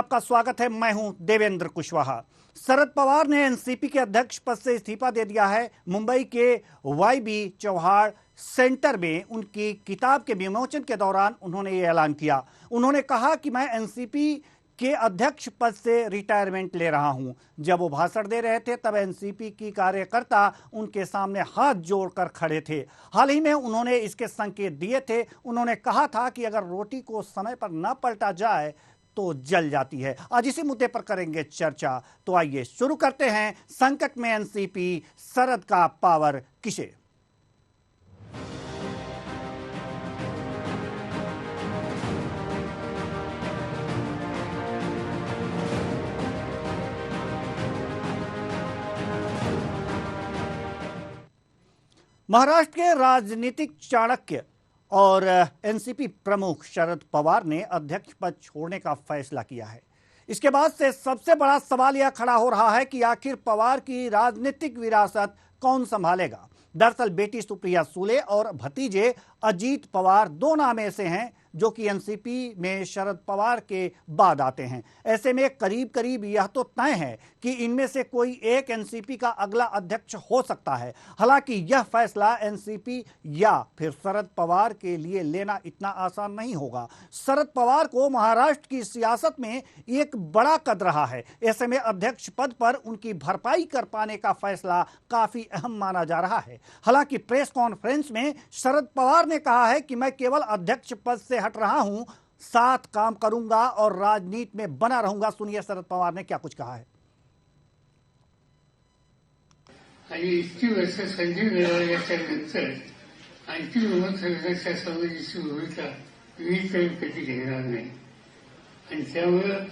आपका स्वागत है। मैं हूं देवेंद्र कुशवाहा। शरद पवार ने एनसीपी के अध्यक्ष पद से इस्तीफा दे दिया है। मुंबई के वाईबी चौहाड़ सेंटर में उनकी किताब के विमोचन के दौरान उन्होंने ये ऐलान किया। उन्होंने कहा कि मैं एनसीपी के अध्यक्ष पद से रिटायरमेंट ले रहा हूं। जब वो भाषण दे रहे थे तब एनसीपी की कार्यकर्ता उनके सामने हाथ जोड़कर खड़े थे। हाल ही में उन्होंने इसके संकेत दिए थे। उन्होंने कहा था कि अगर रोटी को समय पर न पलटा जाए तो जल जाती है। आज इसी मुद्दे पर करेंगे चर्चा। तो आइए शुरू करते हैं। संकट में एनसीपी, शरद का पावर किसे? महाराष्ट्र के राजनीतिक चाणक्य और एनसीपी प्रमुख शरद पवार ने अध्यक्ष पद छोड़ने का फैसला किया है। इसके बाद से सबसे बड़ा सवाल यह खड़ा हो रहा है कि आखिर पवार की राजनीतिक विरासत कौन संभालेगा। दरअसल बेटी सुप्रिया सुले और भतीजे अजीत पवार दो नाम ऐसे हैं जो कि एनसीपी में शरद पवार के बाद आते हैं। ऐसे में करीब करीब यह तो तय है कि इनमें से कोई एक एनसीपी का अगला अध्यक्ष हो सकता है। हालांकि यह फैसला एनसीपी या फिर शरद पवार के लिए लेना इतना आसान नहीं होगा। शरद पवार को महाराष्ट्र की सियासत में एक बड़ा कद रहा है। ऐसे में अध्यक्ष पद पर उनकी भरपाई कर पाने का फैसला काफी अहम माना जा रहा है। हालांकि प्रेस कॉन्फ्रेंस में शरद पवार ने कहा है कि मैं केवल अध्यक्ष पद से हट रहा हूं, साथ काम करूंगा और राजनीति में बना रहूंगा। सुनिए शरद पवार ने क्या कुछ कहा है। आणि इतकी वर्ष संधी मिळवल्याच्या नंतर आणखी लोकसभेच्या समितीची भूमिका मी तरी कधी घेणार नाही आणि त्यामुळं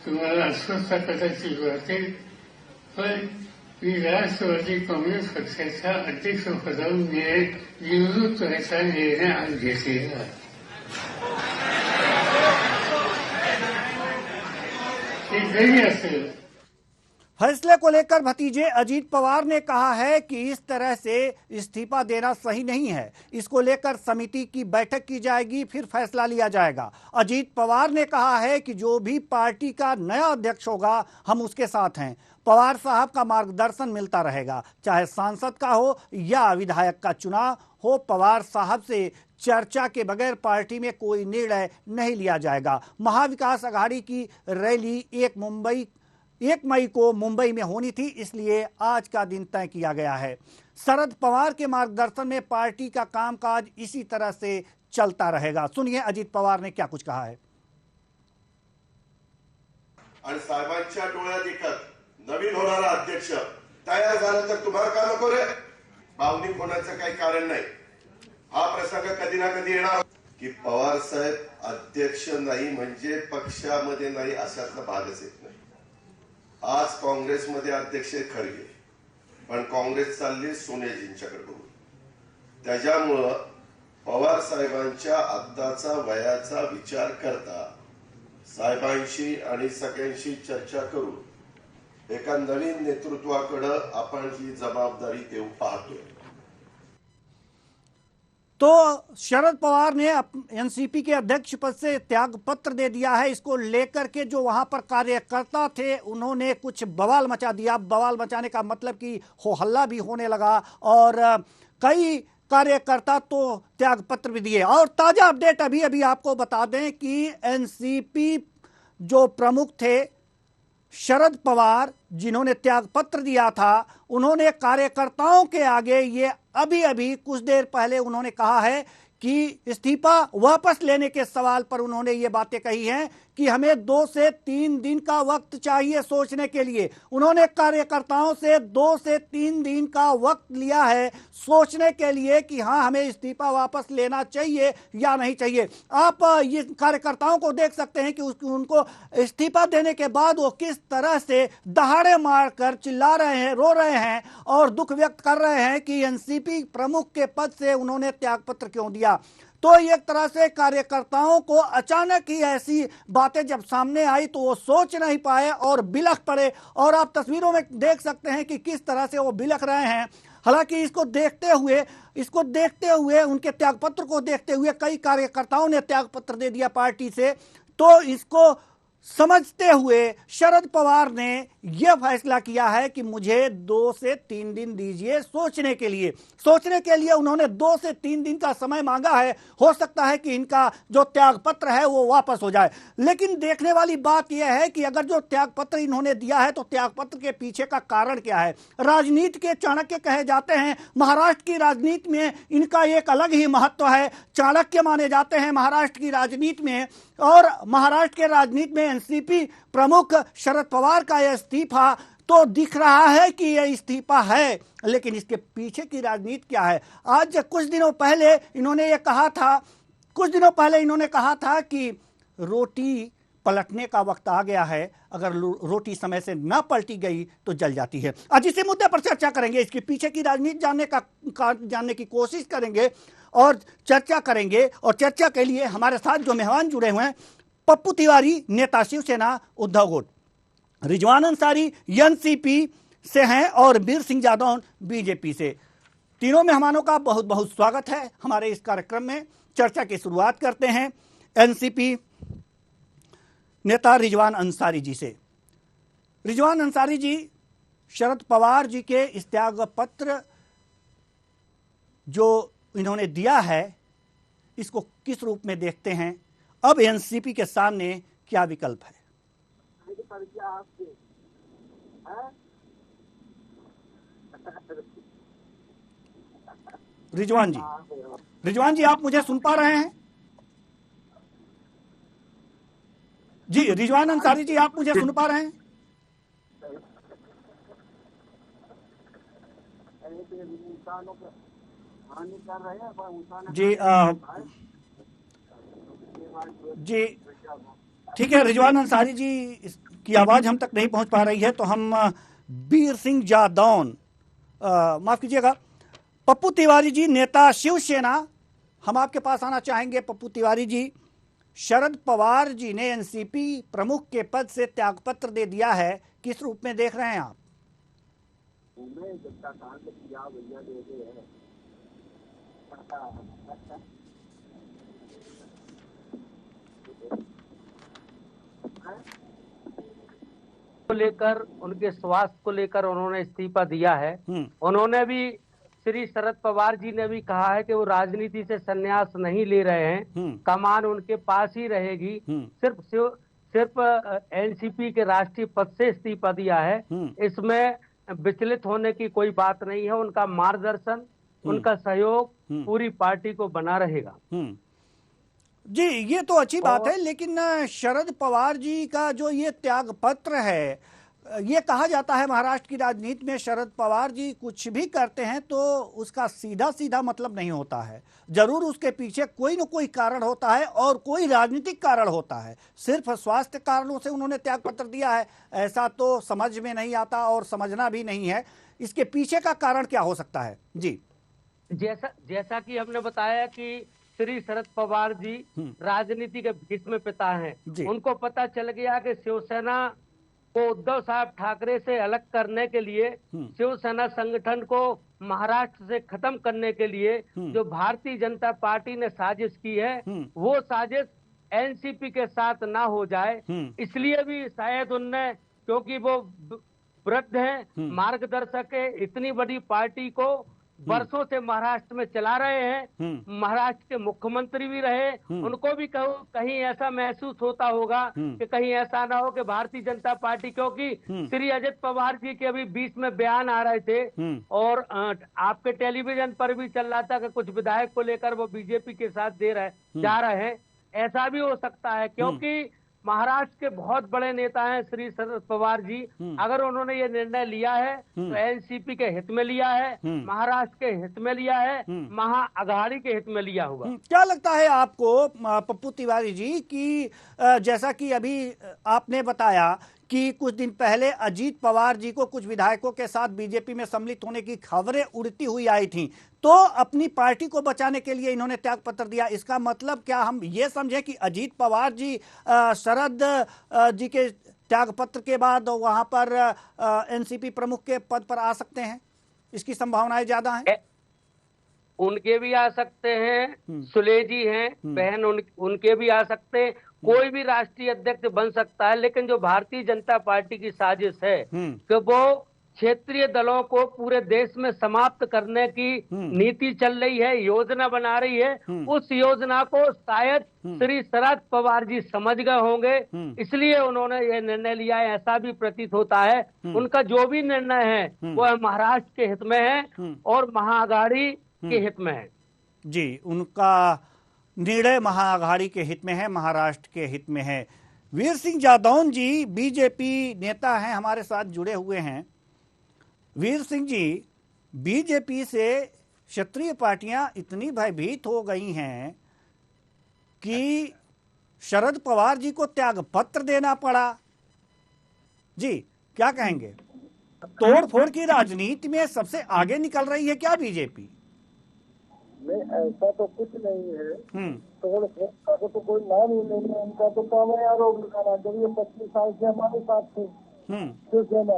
तुम्हाला अस्वस्थता कदाचित वाटेल, पण मी राष्ट्रवादी काँग्रेस पक्षाच्या अध्यक्षपदावरून निवृत्त व्हायचा निर्णय आज घेतलेला आहे। फैसले को लेकर भतीजे अजीत पवार ने कहा है कि इस तरह से इस्तीफा देना सही नहीं है। इसको लेकर समिति की बैठक की जाएगी, फिर फैसला लिया जाएगा। अजीत पवार ने कहा है कि जो भी पार्टी का नया अध्यक्ष होगा हम उसके साथ हैं। पवार साहब का मार्गदर्शन मिलता रहेगा, चाहे सांसद का हो या विधायक का चुनाव हो। पवार साहब से चर्चा के बगैर पार्टी में कोई निर्णय नहीं लिया जाएगा। महाविकास अघाड़ी की रैली 1 मई को मुंबई में होनी थी, इसलिए आज का दिन तय किया गया है। शरद पवार के मार्गदर्शन में पार्टी का कामकाज इसी तरह से चलता रहेगा। सुनिए अजीत पवार ने क्या कुछ कहा है। आणि साहेबांच्या डोळ्यात एकच नवीन होणारा अध्यक्ष तयार झाला तर तुम्हाला का नको रे? भावनिक होण्याचं काही कारण नाही। हा प्रसंग कधी ना कधी येणार की पवार साहेब अध्यक्ष नाही म्हणजे पक्षामध्ये नाही अशातला भागच येत नाही। आज काँग्रेसमध्ये अध्यक्ष खरगे, पण काँग्रेस चालली सोनियाजींच्याकडे बघून। त्याच्यामुळे पवार साहेबांच्या आत्ताचा वयाचा विचार करता साहेबांशी आणि सगळ्यांशी चर्चा करून एका नवीन नेतृत्वाकडे आपण ही जबाबदारी देऊ पाहतोय। तो शरद पवार ने एनसीपी के अध्यक्ष पद से त्याग पत्र दे दिया है। इसको लेकर के जो वहां पर कार्यकर्ता थे उन्होंने कुछ बवाल मचा दिया। बवाल मचाने का मतलब कि हो हल्ला भी होने लगा और कई कार्यकर्ता तो त्याग पत्र भी दिए। और ताजा अपडेट अभी आपको बता दें कि एनसीपी जो प्रमुख थे शरद पवार, जिन्होंने त्याग पत्र दिया था, उन्होंने कार्यकर्ताओं के आगे ये अभी कुछ देर पहले उन्होंने कहा है कि इस्तीफा वापस लेने के सवाल पर उन्होंने ये बातें कही हैं कि हमें 2 से 3 दिन का वक्त चाहिए सोचने के लिए। उन्होंने कार्यकर्ताओं से 2 से 3 दिन का वक्त लिया है सोचने के लिए कि हाँ हमें इस्तीफा वापस लेना चाहिए या नहीं चाहिए। आप ये कार्यकर्ताओं को देख सकते हैं कि उनको इस्तीफा देने के बाद वो किस तरह से दहाड़े मारकर चिल्ला रहे हैं, रो रहे हैं और दुख व्यक्त कर रहे हैं कि एनसीपी प्रमुख के पद से उन्होंने त्यागपत्र क्यों दिया। तो एक तरह से कार्यकर्ताओं को अचानक ही ऐसी बातें जब सामने आई तो वो सोच नहीं पाए और बिलख पड़े। और आप तस्वीरों में देख सकते हैं कि किस तरह से वो बिलख रहे हैं। हालांकि इसको देखते हुए उनके त्यागपत्र को देखते हुए कई कार्यकर्ताओं ने त्यागपत्र दे दिया पार्टी से। तो इसको समझते हुए शरद पवार ने यह फैसला किया है कि मुझे 2 से 3 दिन दीजिए सोचने के लिए। उन्होंने 2 से 3 दिन का समय मांगा है। हो सकता है कि इनका जो त्याग पत्र है वो वापस हो जाए। लेकिन देखने वाली बात यह है कि अगर जो त्याग पत्र इन्होंने दिया है तो त्याग पत्र के पीछे का कारण क्या है। राजनीति के चाणक्य कहे जाते हैं। महाराष्ट्र की राजनीति में इनका एक अलग ही महत्व है। चाणक्य माने जाते हैं महाराष्ट्र की राजनीति में। और महाराष्ट्र के राजनीति में एनसीपी प्रमुख शरद पवार का यह इस्तीफा तो दिख रहा है कि यह इस्तीफा है, लेकिन इसके पीछे की राजनीति क्या है। आज कुछ दिनों पहले इन्होंने कहा था कि रोटी पलटने का वक्त आ गया है। अगर रोटी समय से ना पलटी गई तो जल जाती है। आज इसी मुद्दे पर चर्चा करेंगे। इसके पीछे की राजनीति जानने की कोशिश करेंगे और चर्चा करेंगे। और चर्चा के लिए हमारे साथ जो मेहमान जुड़े हुए हैं, पप्पू तिवारी नेता शिवसेना उद्धव गुट, रिजवान अंसारी एनसीपी से हैं और वीर सिंह जादौन बीजेपी से। तीनों मेहमानों का बहुत बहुत स्वागत है हमारे इस कार्यक्रम में। चर्चा की शुरुआत करते हैं एनसीपी नेता रिजवान अंसारी जी से। रिजवान अंसारी जी, शरद पवार जी के इस त्याग पत्र जो इन्होंने दिया है, इसको किस रूप में देखते हैं? अब एनसीपी के सामने क्या विकल्प है? रिजवान जी आप मुझे सुन पा रहे हैं? जी रिजवान अंसारी जी, आप मुझे सुन पा रहे हैं? जी ठीक है, रिजवान अंसारी जी की आवाज हम तक नहीं पहुंच पा रही है, तो हम वीर सिंह जादौन, माफ कीजिएगा, पप्पू तिवारी जी नेता शिवसेना, हम आपके पास आना चाहेंगे। पप्पू तिवारी जी, शरद पवार जी ने एनसीपी प्रमुख के पद से त्यागपत्र दे दिया है, किस रूप में देख रहे हैं आप? को लेकर, उनके स्वास्थ्य को लेकर उन्होंने इस्तीफा दिया है। उन्होंने भी, श्री शरद पवार जी ने भी कहा है कि वो राजनीति से संन्यास नहीं ले रहे हैं, कमान उनके पास ही रहेगी। सिर्फ एनसीपी के राष्ट्रीय पद से इस्तीफा दिया है। इसमें विचलित होने की कोई बात नहीं है। उनका मार्गदर्शन, उनका सहयोग पूरी पार्टी को बना रहेगा। जी ये तो अच्छी बात है, लेकिन शरद पवार जी का जो ये त्याग पत्र है, ये कहा जाता है महाराष्ट्र की राजनीति में शरद पवार जी कुछ भी करते हैं तो उसका सीधा सीधा मतलब नहीं होता है। जरूर उसके पीछे कोई न कोई कारण होता है और कोई राजनीतिक कारण होता है। सिर्फ स्वास्थ्य कारणों से उन्होंने त्याग पत्र दिया है ऐसा तो समझ में नहीं आता और समझना भी नहीं है। इसके पीछे का कारण क्या हो सकता है? जी जैसा कि हमने बताया कि श्री शरद पवार जी राजनीति के भीष्म पिता हैं। उनको पता चल गया कि शिवसेना को उद्धव साहब ठाकरे से अलग करने के लिए, शिवसेना संगठन को महाराष्ट्र से खत्म करने के लिए जो भारतीय जनता पार्टी ने साजिश की है, वो साजिश एनसीपी के साथ ना हो जाए, इसलिए भी शायद उनने, क्योंकि वो वृद्ध हैं, मार्गदर्शक है, इतनी बड़ी पार्टी को वर्षों से महाराष्ट्र में चला रहे हैं, महाराष्ट्र के मुख्यमंत्री भी रहे, उनको भी कहीं ऐसा महसूस होता होगा कि कहीं ऐसा ना हो कि भारतीय जनता पार्टी, क्योंकि श्री अजित पवार जी के अभी बीच में बयान आ रहे थे और आपके टेलीविजन पर भी चल रहा था कि कुछ विधायक को लेकर वो बीजेपी के साथ जा रहे हैं। ऐसा भी हो सकता है क्योंकि महाराष्ट्र के बहुत बड़े नेता हैं श्री शरद पवार जी। अगर उन्होंने ये निर्णय लिया है तो एनसीपी के हित में लिया है, महाराष्ट्र के हित में लिया है, महाअघाड़ी के हित में लिया हुआ। क्या लगता है आपको पप्पू तिवारी जी कि जैसा कि अभी आपने बताया कि कुछ दिन पहले अजीत पवार जी को कुछ विधायकों के साथ बीजेपी में सम्मिलित होने की खबरें उड़ती हुई आई थी, तो अपनी पार्टी को बचाने के लिए इन्होंने त्याग पत्र दिया। इसका मतलब क्या हम ये समझें कि अजीत पवार जी शरद जी के त्याग पत्र के बाद वहां पर एनसीपी प्रमुख के पद पर आ सकते हैं? इसकी संभावनाएं ज्यादा हैं। उनके भी आ सकते हैं, सुले जी हैं बहन, उनके भी आ सकते हैं। कोई भी राष्ट्रीय अध्यक्ष बन सकता है, लेकिन जो भारतीय जनता पार्टी की साजिश है कि वो क्षेत्रीय दलों को पूरे देश में समाप्त करने की नीति चल रही है, योजना बना रही है, उस योजना को शायद श्री शरद पवार जी समझ गए होंगे, इसलिए उन्होंने ये निर्णय लिया है। ऐसा भी प्रतीत होता है उनका जो भी निर्णय है वो महाराष्ट्र के हित में है और महाअघाड़ी के हित में है। जी, उनका निर्णय महाअघाड़ी के हित में है, महाराष्ट्र के हित में है। वीर सिंह जादौन जी बीजेपी नेता हैं, हमारे साथ जुड़े हुए हैं। वीर सिंह जी, बीजेपी से क्षेत्रीय पार्टियां इतनी भयभीत हो गई हैं कि शरद पवार जी को त्याग पत्र देना पड़ा। जी, क्या कहेंगे? तोड़ फोड़ की राजनीति में सबसे आगे निकल रही है क्या बीजेपी? नहीं, ऐसा तो कुछ नहीं है। तोड़ फोड़ का तो कोई नाम ही नहीं है। उनका तो काम है आरोप लगाना। जब ये 25 साल से हमारे साथ थे शिवसेना,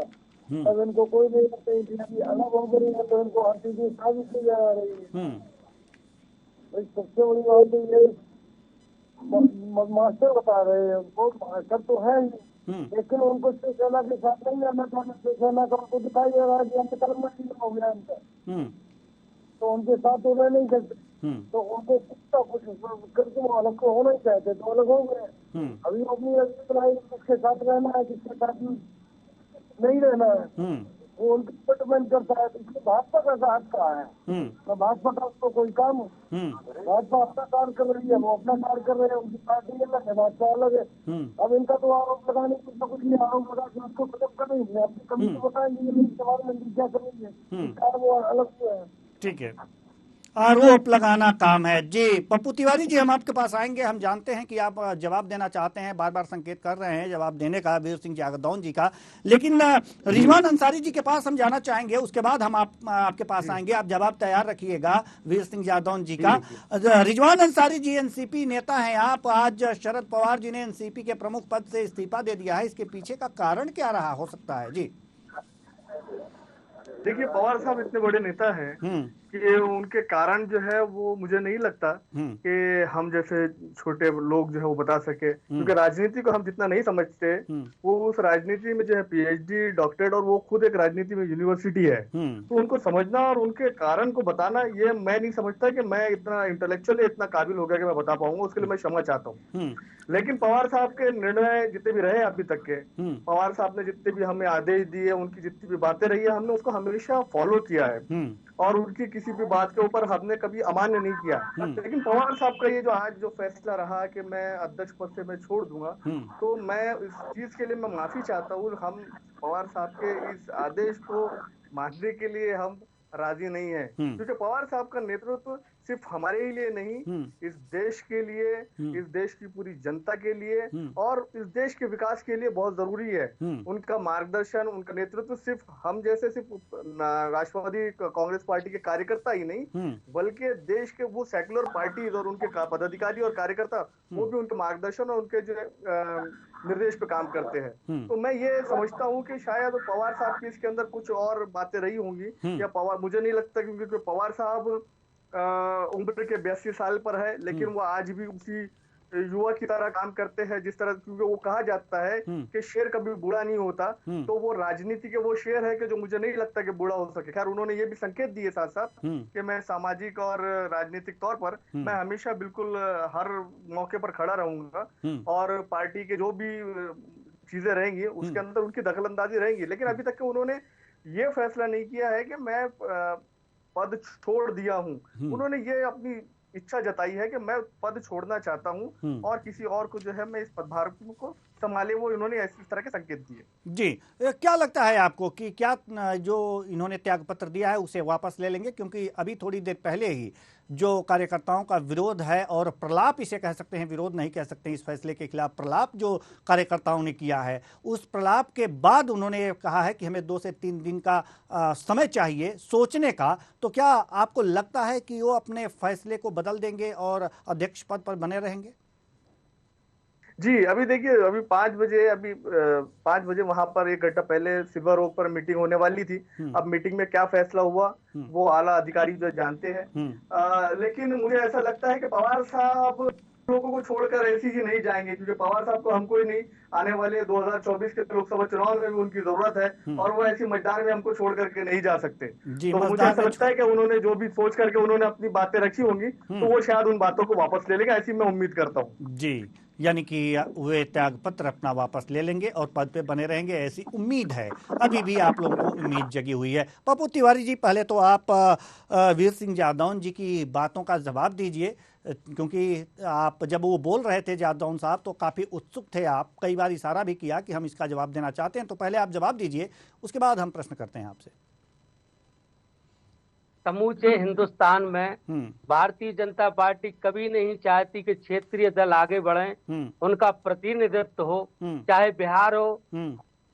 तब इनको कोई नहीं लगता थी। अभी अलग हो गई है तो इनको हर चीज साबित की जा रही है। सबसे बड़ी बात तो ये मास्टर बता रहे हैं, वो मास्टर तो है ही, लेकिन उनको शिवसेना के साथ नहीं जाना था। शिवसेना का उनको दिखाई दे रहा है कि अंतकर्म में हो गया इनका, तो उनके साथ तो रह नहीं सकते। तो उनको कुछ करके वो अलग को होना ही चाहते, तो अलग हो गए। अभी अपनी किसके साथ रहना है, किसके साथ नहीं रहना है, वो उनके डिपेंड करता है। इसलिए भाजपा का साथ कहा है, तो भाजपा का उसको कोई काम, भाजपा अपना कार्य कर रही है, वो अपना कार्य कर रहे हैं। उनकी पार्टी अलग है, भाजपा अलग है। अब इनका तो आरोप लगाने कुछ ना कुछ नहीं, आरोप लगा के उसको खत्म कर रही है। अपनी कमी तो बताएंगे सवाल में क्या कर रही है, वो अलग है। ठीक है, आरोप लगाना काम है। जी, पप्पू तिवारी जी, हम आपके पास आएंगे। हम जानते हैं कि आप जवाब देना चाहते हैं, बार बार संकेत कर रहे हैं जवाब देने का वीर सिंह जादौन जी का, लेकिन रिजवान अंसारी जी के पास हम जाना चाहेंगे, उसके बाद हम आपके पास आएंगे। आप जवाब तैयार रखिएगा वीर सिंह जादौन जी का। रिजवान अंसारी जी, एनसीपी नेता हैं आप। आज शरद पवार जी ने एनसीपी के प्रमुख पद से इस्तीफा दे दिया है, इसके पीछे का कारण क्या रहा हो सकता है? जी देखिए, पवार साहब इतने बड़े नेता हैं कि उनके कारण जो है वो मुझे नहीं लगता कि हम जैसे छोटे लोग जो है वो बता सके, क्योंकि राजनीति को हम जितना नहीं समझते, वो उस राजनीति में जो है पीएचडी डॉक्टरेट, और वो खुद एक राजनीति में यूनिवर्सिटी है, तो उनको समझना और उनके कारण को बताना, ये मैं नहीं समझता कि मैं इतना इंटेलेक्चुअली इतना काबिल हो गया कि मैं बता पाऊंगा। उसके लिए मैं क्षमा चाहता हूँ। लेकिन पवार साहब के निर्णय जितने भी रहे अभी तक के, पवार साहब ने जितने भी हमें आदेश दिए, उनकी जितनी भी बातें रही है, हमने उसको हमेशा फॉलो किया है और उनकी किसी भी बात के ऊपर हमने कभी अमान्य नहीं किया। लेकिन पवार साहब का ये जो आज जो फैसला रहा कि मैं अध्यक्ष पद से मैं छोड़ दूंगा, तो मैं इस चीज के लिए मैं माफी चाहता हूँ। हम पवार साहब के इस आदेश को मानने के लिए हम राजी नहीं है, क्योंकि पवार साहब का नेतृत्व सिर्फ हमारे ही लिए नहीं, इस देश के लिए, इस देश की पूरी जनता के लिए और इस देश के विकास के लिए बहुत जरूरी है। उनका मार्गदर्शन, उनका नेतृत्व सिर्फ हम जैसे सिर्फ राष्ट्रवादी कांग्रेस पार्टी के कार्यकर्ता ही नहीं, बल्कि देश के वो सेक्युलर पार्टीज और उनके पदाधिकारी और कार्यकर्ता, वो भी उनके मार्गदर्शन और उनके जो निर्देश पे काम करते हैं। तो मैं ये समझता हूँ कि शायद पवार साहब की इसके अंदर कुछ और बातें रही होंगी, या पवार, मुझे नहीं लगता, क्योंकि पवार साहब उम्र के 82 साल पर है, लेकिन वो आज भी उसी युवा की तरह काम करते हैं जिस तरह, क्योंकि वो कहा जाता है कि शेर कभी बूढ़ा नहीं होता, तो वो राजनीति के वो शेर है कि जो मुझे नहीं लगता कि बूढ़ा हो सके। खैर, उन्होंने ये भी संकेत दिए साथ साथ कि मैं सामाजिक और राजनीतिक तौर पर मैं हमेशा बिल्कुल हर मौके पर खड़ा रहूंगा और पार्टी के जो भी चीजें रहेंगी उसके अंदर उनकी दखलंदाजी रहेगी। लेकिन अभी तक उन्होंने ये फैसला नहीं किया है कि मैं पद छोड़ दिया हूं। उन्होंने ये अपनी इच्छा जताई है कि मैं पद छोड़ना चाहता हूं और किसी और को जो है मैं इस पदभार को संभाले, वो इन्होंने इस तरह के संकेत दिए। जी, क्या लगता है आपको कि क्या जो इन्होंने त्यागपत्र दिया है उसे वापस ले लेंगे? क्योंकि अभी थोड़ी देर पहले ही जो कार्यकर्ताओं का विरोध है और प्रलाप, इसे कह सकते हैं, विरोध नहीं कह सकते, इस फैसले के खिलाफ प्रलाप जो कार्यकर्ताओं ने किया है, उस प्रलाप के बाद उन्होंने कहा है कि हमें 2 से 3 दिन का समय चाहिए सोचने का। तो क्या आपको लगता है कि वो अपने फैसले को बदल देंगे और अध्यक्ष पद पर बने रहेंगे? जी, अभी देखिए, अभी 5 बजे वहां पर 1 घंटा पहले सिल्वर ओक पर मीटिंग होने वाली थी। अब मीटिंग में क्या फैसला हुआ वो आला अधिकारी जो जानते हैं, लेकिन मुझे ऐसा लगता है कि पवार साहब लोगों को छोड़कर ऐसी ही नहीं जाएंगे, क्योंकि पवार साहब को हमको ही नहीं, आने वाले 2024 के लोकसभा चुनाव में भी उनकी जरूरत है और वो ऐसी मतदान में हमको छोड़ करके नहीं जा सकते। तो मुझे ऐसा लगता है कि उन्होंने जो भी सोच करके उन्होंने अपनी बातें रखी होंगी तो वो शायद उन बातों को वापस ले लेगा, ऐसी मैं उम्मीद करता हूँ। जी, यानी कि वे त्याग पत्र अपना वापस ले लेंगे और पद पे बने रहेंगे, ऐसी उम्मीद है। अभी भी आप लोगों को उम्मीद जगी हुई है। पप्पू तिवारी जी, पहले तो आप वीर सिंह जादौन जी की बातों का जवाब दीजिए, क्योंकि आप जब वो बोल रहे थे जादौन साहब तो काफ़ी उत्सुक थे आप, कई बार इशारा भी किया कि हम इसका जवाब देना चाहते हैं। तो पहले आप जवाब दीजिए, उसके बाद हम प्रश्न करते हैं आपसे। समूचे हिंदुस्तान में भारतीय जनता पार्टी कभी नहीं चाहती कि क्षेत्रीय दल आगे बढ़ें, उनका प्रतिनिधित्व हो, चाहे बिहार हो,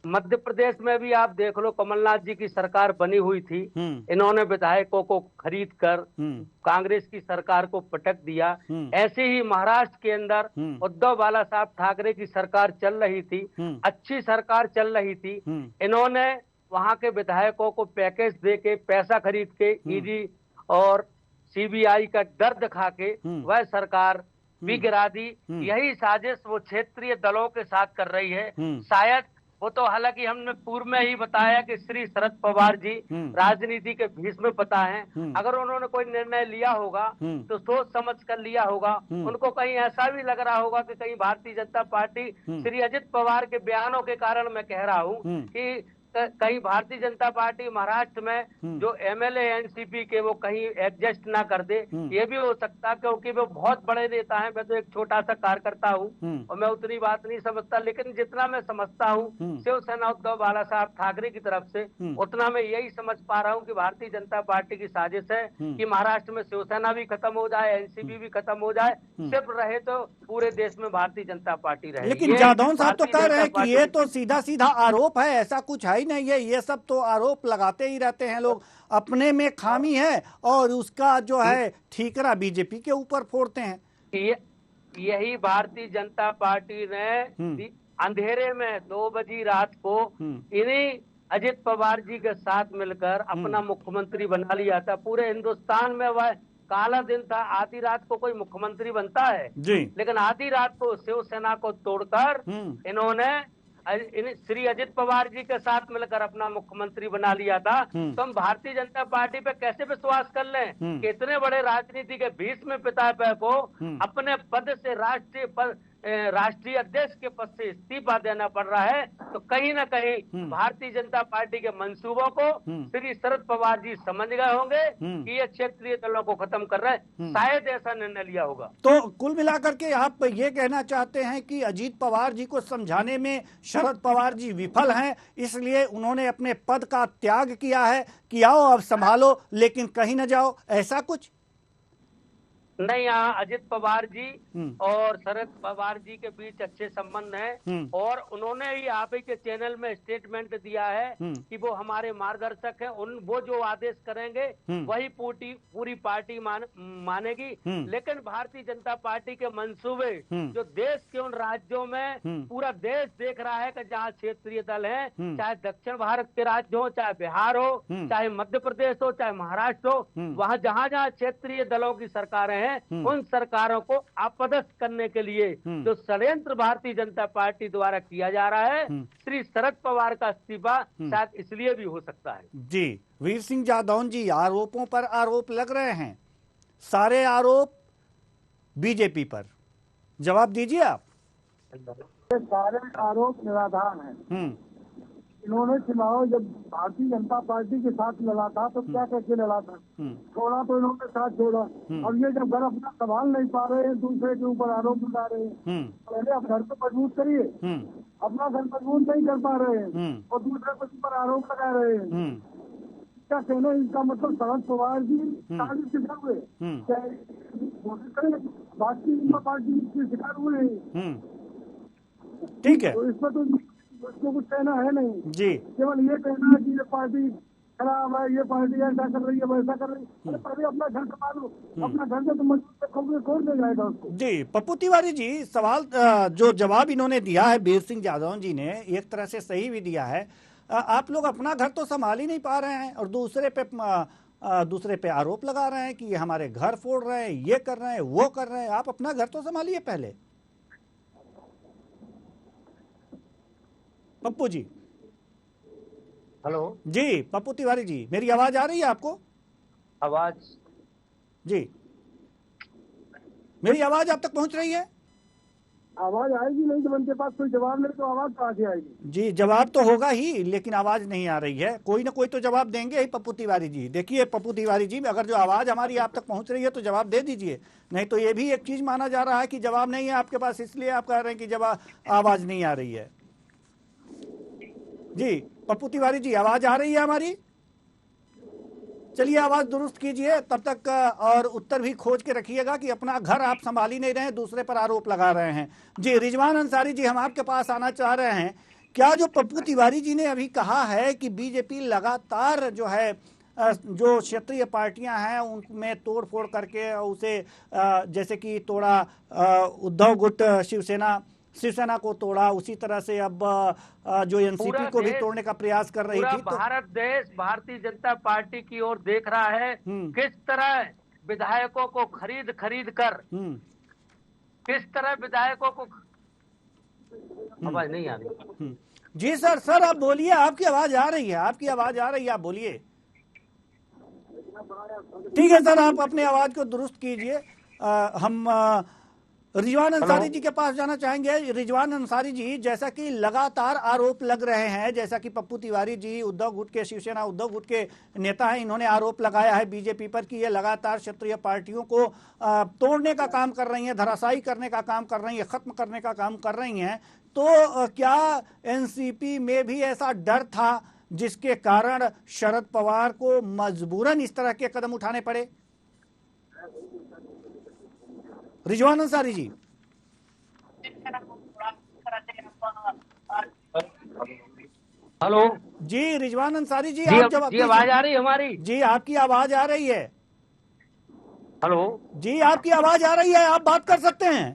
मध्य प्रदेश में भी आप देख लो, कमलनाथ जी की सरकार बनी हुई थी, इन्होंने विधायकों को खरीद कर कांग्रेस की सरकार को पटक दिया। ऐसे ही महाराष्ट्र के अंदर उद्धव बाला साहब ठाकरे की सरकार चल रही थी, अच्छी सरकार चल रही थी, इन्होंने वहां के विधायकों को पैकेज दे के, पैसा खरीद के, ईडी और सीबीआई का डर दिखा के वह सरकार भी गिरा दी। यही साजिश वो क्षेत्रीय दलों के साथ कर रही है। शायद वो तो, हालांकि हमने पूर्व में ही बताया कि श्री शरद पवार जी राजनीति के भीष्म पिता हैं। अगर उन्होंने कोई निर्णय लिया होगा तो सोच समझ कर लिया होगा। उनको कहीं ऐसा भी लग रहा होगा कि कहीं भारतीय जनता पार्टी, श्री अजित पवार के बयानों के कारण मैं कह रहा हूँ कि कहीं भारतीय जनता पार्टी महाराष्ट्र में जो एमएलए एनसीपी के वो कहीं एडजस्ट ना कर दे, ये भी हो सकता, क्योंकि वो बहुत बड़े नेता हैं। मैं तो एक छोटा सा कार्यकर्ता हूँ और मैं उतनी बात नहीं समझता, लेकिन जितना मैं समझता हूँ शिवसेना उद्धव बाला साहब ठाकरे की तरफ से, उतना मैं यही समझ पा रहा हूँ कि भारतीय जनता पार्टी की साजिश है कि महाराष्ट्र में शिवसेना भी खत्म हो जाए, एनसीपी भी खत्म हो जाए, सिर्फ रहे तो पूरे देश में भारतीय जनता पार्टी रहे। लेकिन जादौन साहब तो कह रहे हैं कि ये तो सीधा सीधा आरोप है, ऐसा कुछ है नहीं है, ये सब तो आरोप लगाते ही रहते हैं लोग, अपने में खामी है और उसका जो है ठीकरा बीजेपी के ऊपर फोड़ते हैं। यही भारतीय जनता पार्टी ने अंधेरे में 2 बजे रात को इन्हीं अजित पवार जी के साथ मिलकर अपना मुख्यमंत्री बना लिया था। पूरे हिंदुस्तान में वह काला दिन था, आधी रात को कोई मुख्यमंत्री बनता है जी, लेकिन आधी रात को शिवसेना को तोड़कर इन्होंने श्री अजित पवार जी के साथ मिलकर अपना मुख्यमंत्री बना लिया था। तो हम भारतीय जनता पार्टी पे कैसे विश्वास कर लें कि इतने बड़े राजनीति के भीष्म पिता को अपने पद से, राष्ट्रीय अध्यक्ष के पद से इस्तीफा देना पड़ रहा है। तो कहीं ना कहीं भारतीय जनता पार्टी के मंसूबों को श्री शरद पवार जी समझ गए होंगे कि ये क्षेत्रीय दलों को खत्म कर रहे हैं, शायद ऐसा निर्णय लिया होगा। तो कुल मिलाकर के आप ये कहना चाहते हैं कि अजीत पवार जी को समझाने में शरद पवार जी विफल हैं, इसलिए उन्होंने अपने पद का त्याग किया है कि आओ अब संभालो लेकिन कहीं न जाओ, ऐसा कुछ नहीं। यहाँ अजित पवार जी और शरद पवार जी के बीच अच्छे संबंध हैं और उन्होंने ही आप ही के चैनल में स्टेटमेंट दिया है कि वो हमारे मार्गदर्शक हैं, वो जो आदेश करेंगे वही पूरी पार्टी मानेगी। लेकिन भारतीय जनता पार्टी के मंसूबे जो देश के उन राज्यों में पूरा देश देख रहा है कि जहाँ क्षेत्रीय दल है, चाहे दक्षिण भारत के राज्य हो, चाहे बिहार हो, चाहे मध्य प्रदेश हो, चाहे महाराष्ट्र हो, वहाँ जहाँ जहाँ क्षेत्रीय दलों की सरकारें हैं, उन सरकारों को अपदस्थ करने के लिए जो षड्यंत्र भारतीय जनता पार्टी द्वारा किया जा रहा है, श्री शरद पवार का इस्तीफा शायद इसलिए भी हो सकता है। जी, वीर सिंह जादौन जी, आरोपों पर आरोप लग रहे हैं, सारे आरोप बीजेपी पर, जवाब दीजिए आप। सारे आरोप निराधार हैं। इन्होंने चुनाव जब भारतीय जनता पार्टी के साथ लड़ा था तो क्या कैसे लड़ा था, छोड़ा तो इन्होंने साथ छोड़ा। और ये जब घर अपना संभाल नहीं पा रहे हैं, दूसरे के ऊपर आरोप लगा रहे हैं। पहले आप घर को मजबूत करिए, अपना घर मजबूत नहीं कर पा रहे हैं और दूसरे के ऊपर आरोप लगा रहे हैं। क्या कहना, इसका मतलब शरद पवार जी साजिश के शिकार हुए, भारतीय जनता पार्टी के शिकार हुए। ठीक है, तो इसमें तो उसको कुछ कहना है नहीं जी, केवल ये कहना है कि ये पार्टी खराब है, ये पार्टी ऐसा कर रही है, वैसा कर रही है। पहले अपना घर संभालो, अपना घर से तो मजबूत रखोगे, कौन दे जाएगा उसको। जी, पप्पू तिवारी जी, सवाल जो जवाब इन्होंने दिया है वीर सिंह जादौन जी ने, एक तरह से सही भी दिया है। आप लोग अपना घर तो संभाल ही नहीं पा रहे हैं और दूसरे पे दूसरे पे आरोप लगा रहे हैं कि ये हमारे घर फोड़ रहे हैं, ये कर रहे हैं, वो कर रहे हैं। आप अपना घर तो संभालिए पहले। पप्पू जी। हेलो जी पप्पू तिवारी जी, मेरी आवाज आ रही है आपको? आवाज जी, मेरी आवाज आप तक पहुंच रही है? आवाज आएगी नहीं तो उनके पास कोई जवाब नहीं तो आवाज कहाँ से आएगी? जी जवाब तो होगा ही, लेकिन आवाज नहीं आ रही है। कोई ना कोई तो जवाब देंगे ही पप्पू तिवारी जी। देखिए पप्पू तिवारी जी, अगर जो आवाज हमारी आप तक पहुंच रही है तो जवाब दे दीजिए, नहीं तो ये भी एक चीज माना जा रहा है कि जवाब नहीं है आपके पास, इसलिए आप कह रहे हैं कि जवाब आवाज नहीं आ रही है। जी पप्पू तिवारी जी, आवाज आ रही है हमारी? चलिए आवाज दुरुस्त कीजिए तब तक, और उत्तर भी खोज के रखिएगा कि अपना घर आप संभाल ही नहीं रहे हैं, दूसरे पर आरोप लगा रहे हैं। जी रिजवान अंसारी जी, हम आपके पास आना चाह रहे हैं। क्या जो पप्पू तिवारी जी ने अभी कहा है कि बीजेपी लगातार जो है जो क्षेत्रीय पार्टियां हैं उनमें तोड़ फोड़ करके उसे, जैसे कि तोड़ा उद्धव गुट शिवसेना को तोड़ा, उसी तरह से अब जो एनसीपी को भी तोड़ने का प्रयास कर रही थी, तो भारत देश भारतीय जनता पार्टी की ओर देख रहा है किस तरह विधायकों को खरीद कर किस तरह विधायकों को आवाज नहीं आ रही। जी सर आप बोलिए, आपकी आवाज आ रही है, आपकी आवाज आ रही है, आप बोलिए। ठीक है सर, आप अपनी आवाज को दुरुस्त कीजिए। हम रिजवान अंसारी जी के पास जाना चाहेंगे। रिजवान अंसारी जी, जैसा कि लगातार आरोप लग रहे हैं, जैसा कि पप्पू तिवारी जी उद्धव गुट के, शिवसेना उद्धव गुट के नेता हैं, इन्होंने आरोप लगाया है बीजेपी पर कि ये लगातार क्षेत्रीय पार्टियों को तोड़ने का काम कर रही हैं, धराशायी करने का काम कर रही हैं, खत्म करने का काम कर रही हैं। तो क्या एनसीपी में भी ऐसा डर था जिसके कारण शरद पवार को मजबूरन इस तरह के कदम उठाने पड़े? रिजवान अंसारी जी। हेलो जी रिजवान अंसारी जी, जी, आप जवाब जी आवाज आ रही है हमारी? जी आपकी आवाज आ रही है। हेलो जी आपकी आवाज आ रही है, आप बात कर सकते हैं।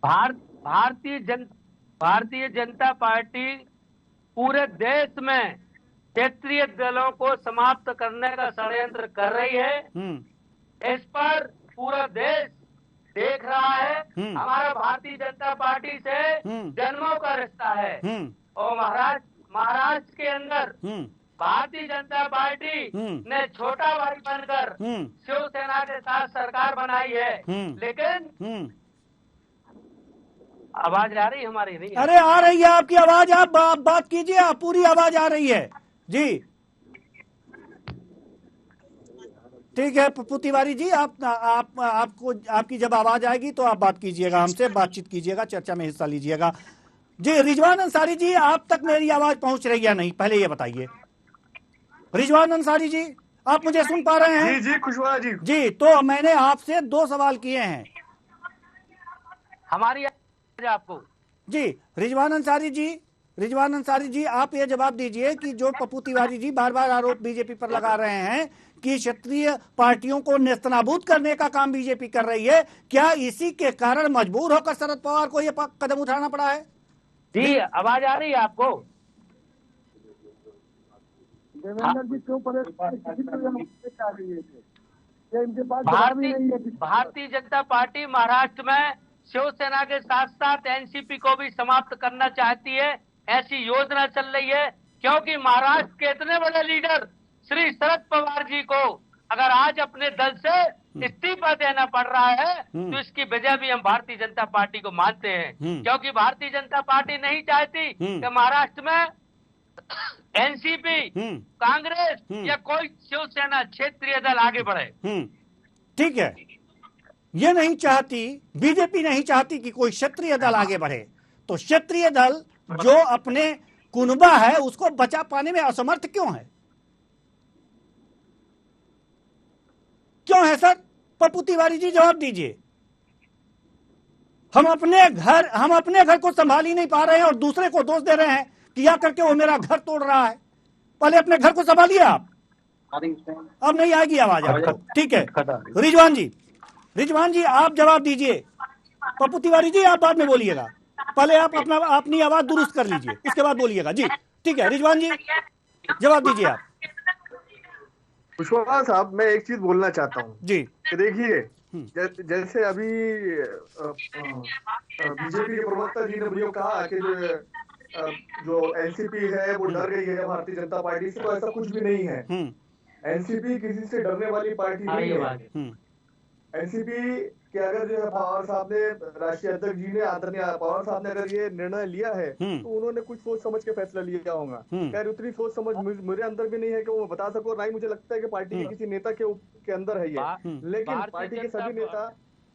भारतीय जनता पार्टी पूरे देश में क्षेत्रीय दलों को समाप्त करने का षड्यंत्र कर रही है। इस पर पूरा देश देख रहा है। हमारा भारतीय जनता पार्टी से जन्मों का रिश्ता है और महाराष्ट्र के अंदर भारतीय जनता पार्टी ने छोटा भाई बनकर शिवसेना के साथ सरकार बनाई है। लेकिन आवाज आ रही हमारी? नहीं, अरे आ रही है आपकी आवाज, आप बात कीजिए, आप पूरी आवाज आ रही है जी। ठीक है पप्पू तिवारी जी, आपको आपकी जब आवाज आएगी तो आप बात कीजिएगा, हमसे बातचीत कीजिएगा, चर्चा में हिस्सा लीजिएगा। जी रिजवान अंसारी जी, आप तक मेरी आवाज पहुंच रही है नहीं, पहले ये बताइए। रिजवान अंसारी जी, आप मुझे सुन पा रहे हैं? जी कुशवाहा जी। जी, तो मैंने आपसे 2 सवाल किए हैं। हमारी आपको जी रिजवान अंसारी जी, आप ये जवाब दीजिए कि जो पप्पू तिवारी जी बार बार आरोप बीजेपी पर लगा रहे हैं कि क्षेत्रीय पार्टियों को नेस्तनाबूद करने का काम बीजेपी कर रही है, क्या इसी के कारण मजबूर होकर शरद पवार को यह कदम उठाना पड़ा है? जी आवाज आ रही है आपको? देवेंद्र जी क्यों परेशान? भारतीय जनता पार्टी महाराष्ट्र में शिवसेना के साथ साथ एनसीपी को भी समाप्त करना चाहती है, ऐसी योजना चल रही है। क्योंकि महाराष्ट्र के इतने बड़े लीडर श्री शरद पवार जी को अगर आज अपने दल से इस्तीफा देना पड़ रहा है तो इसकी वजह भी हम भारतीय जनता पार्टी को मानते हैं। क्योंकि भारतीय जनता पार्टी नहीं चाहती कि महाराष्ट्र में एनसीपी, कांग्रेस या कोई शिवसेना क्षेत्रीय दल आगे बढ़े। ठीक है, ये नहीं चाहती, बीजेपी नहीं चाहती कि कोई क्षेत्रीय दल आगे बढ़े, तो क्षेत्रीय दल जो अपने कुनबा है उसको बचा पाने में असमर्थ क्यों है? क्यों है सर? पप्पू तिवारी जी जवाब दीजिए। हम अपने घर को संभाल ही नहीं पा रहे हैं और दूसरे को दोष दे रहे हैं कि या करके वो मेरा घर तोड़ रहा है। पहले अपने घर को संभालिए आप। अब नहीं आएगी आवाज आपको, ठीक है। रिजवान जी आप जवाब दीजिए। पप्पू तिवारी जी आप बाद में बोलिएगा, पहले आप अपनी आवाज दुरुस्त कर लीजिए, उसके बाद बोलिएगा। जी ठीक है, रिजवान जी जवाब दीजिए आप। कुशवाहा साहब, मैं एक चीज बोलना चाहता हूँ जी कि देखिए, जैसे अभी बीजेपी के प्रवक्ता जी ने मुझे कहा कि जो एनसीपी है वो डर गई है भारतीय जनता पार्टी से, तो ऐसा कुछ भी नहीं है। एनसीपी किसी से डरने वाली पार्टी नहीं है। एनसीपी के अगर जो है पवार साहब ने, राष्ट्रीय अध्यक्ष जी ने, आदरणीय पवार साहब ने अगर ये निर्णय लिया है तो उन्होंने कुछ सोच समझ के फैसला लिया होगा। खैर उतनी सोच समझ मेरे अंदर भी नहीं है कि वो बता सको, ना ही मुझे लगता है कि पार्टी के किसी नेता के अंदर है ये। लेकिन पार्टी के सभी नेता,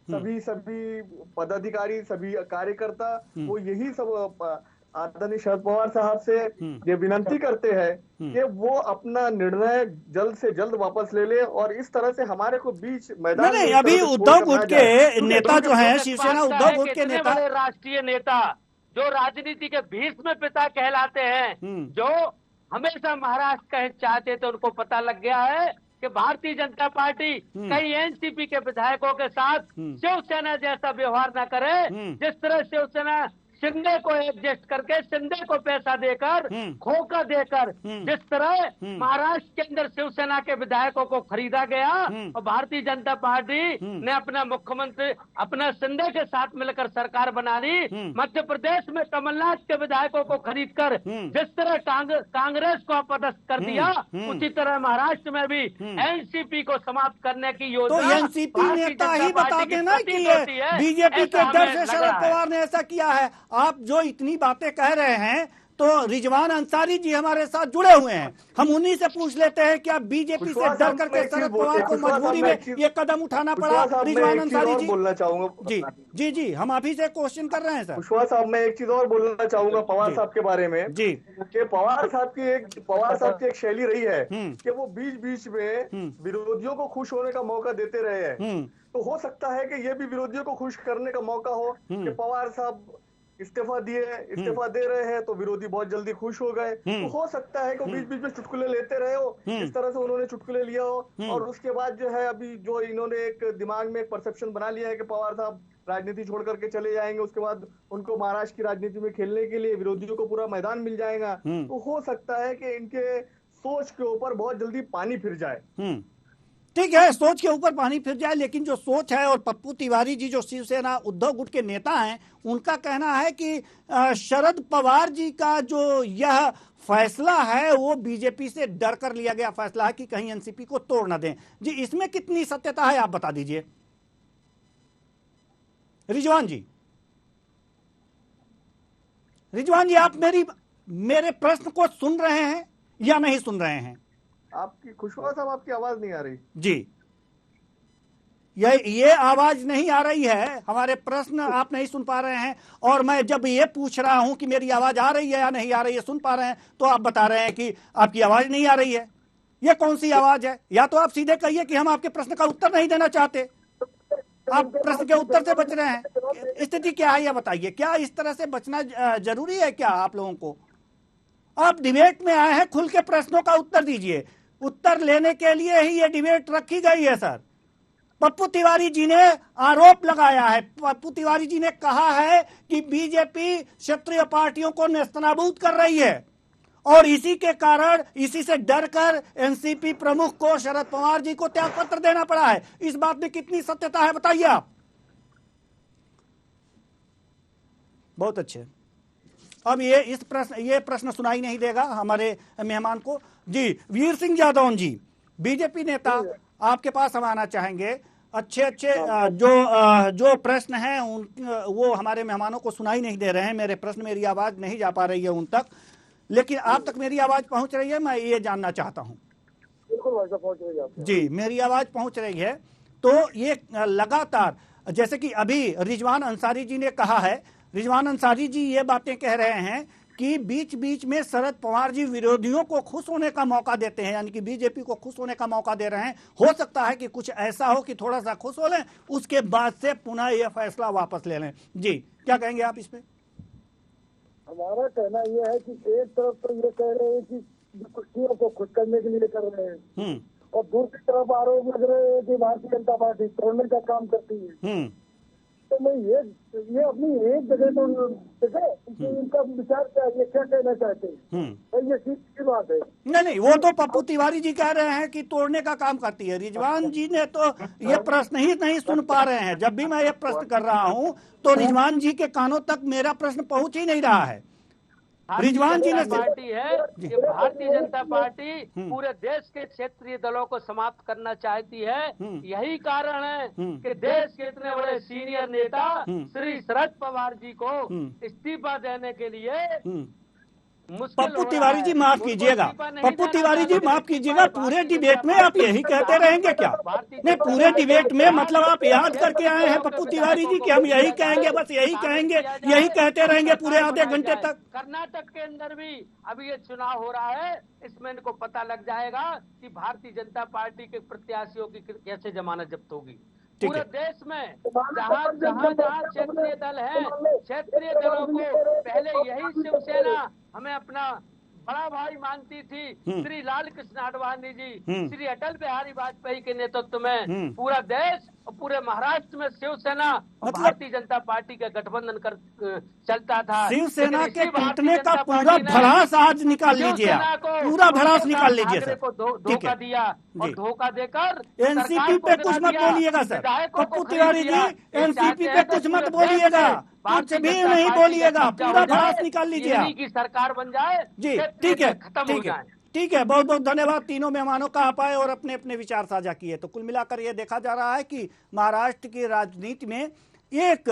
सभी पदाधिकारी, सभी कार्यकर्ता, वो यही सब आदरणीय शरद पवार साहब से ये विनती करते हैं कि वो अपना निर्णय जल्द से जल्द वापस ले ले और इस तरह से हमारे को बीच मैदान नहीं, अभी उद्धव गुट के नेता जो हैं, शिवसेना उद्धव गुट के नेता, राष्ट्रीय नेता जो राजनीति के भीष्म पिता कहलाते हैं, जो हमेशा महाराष्ट्र का चाहते थे, उनको पता लग गया है कि भारतीय जनता पार्टी कई एनसीपी के विधायकों के साथ शिवसेना जैसा व्यवहार न करे। जिस तरह शिवसेना शिंदे को एडजस्ट करके, शिंदे को पैसा देकर, खोखा देकर, जिस तरह महाराष्ट्र के अंदर शिवसेना के विधायकों को खरीदा गया और भारतीय जनता पार्टी ने अपना मुख्यमंत्री अपना शिंदे के साथ मिलकर सरकार बना ली। मध्य प्रदेश में कमलनाथ के विधायकों को खरीदकर जिस तरह कांग्रेस को अपदस्थ कर दिया, उसी तरह महाराष्ट्र में भी एनसीपी को समाप्त करने की योजना। तो एनसीपी नेता ही बताते ना कि बीजेपी के डर से शरद पवार ने ऐसा किया है। आप जो इतनी बातें कह रहे हैं, तो रिजवान अंसारी जी हमारे साथ जुड़े हुए हैं, हम उन्हीं से पूछ लेते हैं कि आप बीजेपी से डर करके शरद पवार को मजबूरी में ये कदम उठाना पड़ा। रिजवान अंसारी जी बोलना चाहूंगा। जी हम आप ही से क्वेश्चन कर रहे हैं सर। कुशवाहा साहब, मैं एक चीज और बोलना चाहूंगा पवार साहब के बारे में जी, कि पवार साहब की एक शैली रही है कि वो बीच बीच में विरोधियों को खुश होने का मौका देते रहे हैं। तो हो सकता है कि ये भी विरोधियों को खुश करने का मौका हो कि पवार साहब इस्तीफा दे रहे हैं तो विरोधी बहुत जल्दी खुश हो गए। तो हो सकता है कि बीच बीच में चुटकुले लेते रहे हो, इस तरह से उन्होंने चुटकुले लिया हो और उसके बाद जो है अभी जो इन्होंने एक दिमाग में एक परसेप्शन बना लिया है कि पवार साहब राजनीति छोड़ करके चले जाएंगे, उसके बाद उनको महाराष्ट्र की राजनीति में खेलने के लिए विरोधियों को पूरा मैदान मिल जाएगा। तो हो सकता है कि इनके सोच के ऊपर बहुत जल्दी पानी फिर जाए। ठीक है, सोच के ऊपर पानी फिर जाए, लेकिन जो सोच है, और पप्पू तिवारी जी जो शिवसेना उद्धव गुट के नेता हैं, उनका कहना है कि शरद पवार जी का जो यह फैसला है वो बीजेपी से डर कर लिया गया फैसला है कि कहीं एनसीपी को तोड़ ना दें। जी, इसमें कितनी सत्यता है, आप बता दीजिए रिजवान जी। आप मेरे प्रश्न को सुन रहे हैं या नहीं सुन रहे हैं? आपकी कुशवाहा साहब, आपकी आवाज नहीं आ रही जी। ये आवाज नहीं आ रही है, हमारे प्रश्न आप नहीं सुन पा रहे हैं, और मैं जब ये पूछ रहा हूं कि मेरी आवाज आ रही है या नहीं आ रही है, सुन पा रहे हैं, तो आप बता रहे हैं कि आपकी आवाज नहीं आ रही है। ये कौन सी आवाज है? या तो आप सीधे कहिए कि हम आपके प्रश्न का उत्तर नहीं देना चाहते, आप प्रश्न के उत्तर से बच रहे हैं। स्थिति क्या है यह बताइए, क्या इस तरह से बचना जरूरी है क्या आप लोगों को? आप डिबेट में आए हैं, खुल के प्रश्नों का उत्तर दीजिए। उत्तर लेने के लिए ही ये डिबेट रखी गई है सर। पप्पू तिवारी जी ने आरोप लगाया है, पप्पू तिवारी जी ने कहा है कि बीजेपी क्षेत्रीय पार्टियों को नेस्तनाबूद कर रही है, और इसी के कारण, इसी से डरकर एनसीपी प्रमुख को, शरद पवार जी को त्यागपत्र देना पड़ा है। इस बात में कितनी सत्यता है बताइए आप। बहुत अच्छे। अब ये प्रश्न सुनाई नहीं देगा हमारे मेहमान को। जी, वीर सिंह जादौन जी, बीजेपी नेता, आपके पास हम आना चाहेंगे। अच्छे जो प्रश्न हैं वो हमारे मेहमानों को सुनाई नहीं दे रहे हैं। मेरे प्रश्न, मेरी आवाज नहीं जा पा रही है उन तक, लेकिन आप तक मेरी आवाज पहुंच रही है, मैं ये जानना चाहता हूं। बिल्कुल वैसा पहुंच रही है जी, मेरी आवाज पहुंच रही है। तो ये लगातार, जैसे कि अभी रिजवान अंसारी जी ने कहा है, रिजवान अंसारी जी ये बातें कह रहे हैं कि बीच बीच में शरद पवार जी विरोधियों को खुश होने का मौका देते हैं, यानी कि बीजेपी को खुश होने का मौका दे रहे हैं। हो सकता है कि कुछ ऐसा हो कि थोड़ा सा खुश हो लें, उसके बाद से पुनः यह फैसला वापस ले लें। जी, क्या कहेंगे आप इस पे? हमारा कहना यह है कि एक तरफ तो ये कह रहे हैं कि कुर्सियों को खुश करने के लिए कर रहे हैं, और दूसरी तरफ आरोप लग रहे हैं कि भारतीय जनता पार्टी तोड़ने का काम करती है। तो मैं ये अपनी एक जगह तो देखे इनका विचार क्या है, ये क्या कहना चाहते हैं, भाई ये ठीक की बात है। नहीं, वो तो पप्पू तिवारी जी कह रहे हैं कि तोड़ने का काम करती है। रिजवान जी ने तो ये प्रश्न ही नहीं सुन पा रहे हैं। जब भी मैं ये प्रश्न कर रहा हूँ तो रिजवान जी के कानों तक मेरा प्रश्न पहुंच ही नहीं रहा है। रिजवान जी ने पार्टी है कि भारतीय जनता पार्टी पूरे देश के क्षेत्रीय दलों को समाप्त करना चाहती है। यही कारण है कि देश के इतने बड़े सीनियर नेता श्री शरद पवार जी को इस्तीफा देने के लिए पप्पू तिवारी जी माफ कीजिएगा, पप्पू तिवारी जी माफ कीजिएगा, पूरे डिबेट में आप यही कहते रहेंगे क्या? नहीं, पूरे डिबेट में मतलब आप याद करके आए हैं पप्पू तिवारी जी कि हम यही कहेंगे, बस यही कहेंगे, यही कहते रहेंगे पूरे आधे घंटे तक? कर्नाटक के अंदर भी अभी ये चुनाव हो रहा है, इसमें इनको पता लग जाएगा कि भारतीय जनता पार्टी के प्रत्याशियों की कैसे जमानत जब्त होगी। पूरे देश में जहाँ क्षेत्रीय दल है, क्षेत्रीय दलों को पहले यही शिवसेना हमें अपना बड़ा भाई मानती थी। श्री लाल कृष्ण आडवाणी जी, श्री अटल बिहारी वाजपेयी के नेतृत्व में पूरा देश और पूरे महाराष्ट्र में शिवसेना और भारतीय जनता पार्टी का गठबंधन कर चलता था। शिवसेना के टूटने का पूरा भड़ास आज निकाल लीजिए, पूरा भड़ास निकाल लीजिए सर। को धोखा दिया और धोखा देकर एनसीपी पे कुछ मत बोलिएगा सर, पप्पू तिवारी जी एनसीपी पे कुछ मत बोलिएगा, कुछ भी नहीं बोलिएगा, पूरा भड़ास निकाल लीजिए की सरकार बन जाए जी। ठीक है, ठीक है, ठीक है, बहुत बहुत धन्यवाद तीनों मेहमानों का। आप आए और अपने अपने विचार साझा किए। तो कुल मिलाकर यह देखा जा रहा है कि महाराष्ट्र की राजनीति में एक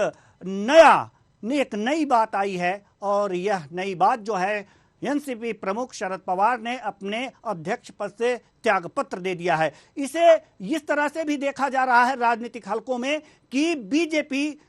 नई बात आई है और यह नई बात जो है एनसीपी प्रमुख शरद पवार ने अपने अध्यक्ष पद से त्यागपत्र दे दिया है। इसे इस तरह से भी देखा जा रहा है राजनीतिक हलकों में कि बीजेपी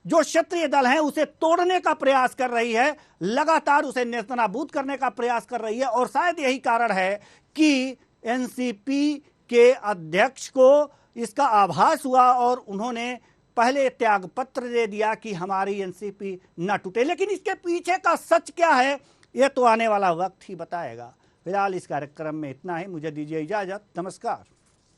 जो क्षेत्रीय दल है उसे तोड़ने का प्रयास कर रही है, लगातार उसे नेस्तनाबूद करने का प्रयास कर रही है और शायद यही कारण है कि एनसीपी के अध्यक्ष को इसका आभास हुआ और उन्होंने पहले त्यागपत्र दे दिया कि हमारी एनसीपी न टूटे। लेकिन इसके पीछे का सच क्या है यह तो आने वाला वक्त ही बताएगा। फिलहाल इस कार्यक्रम में इतना ही, मुझे दीजिए इजाजत, नमस्कार।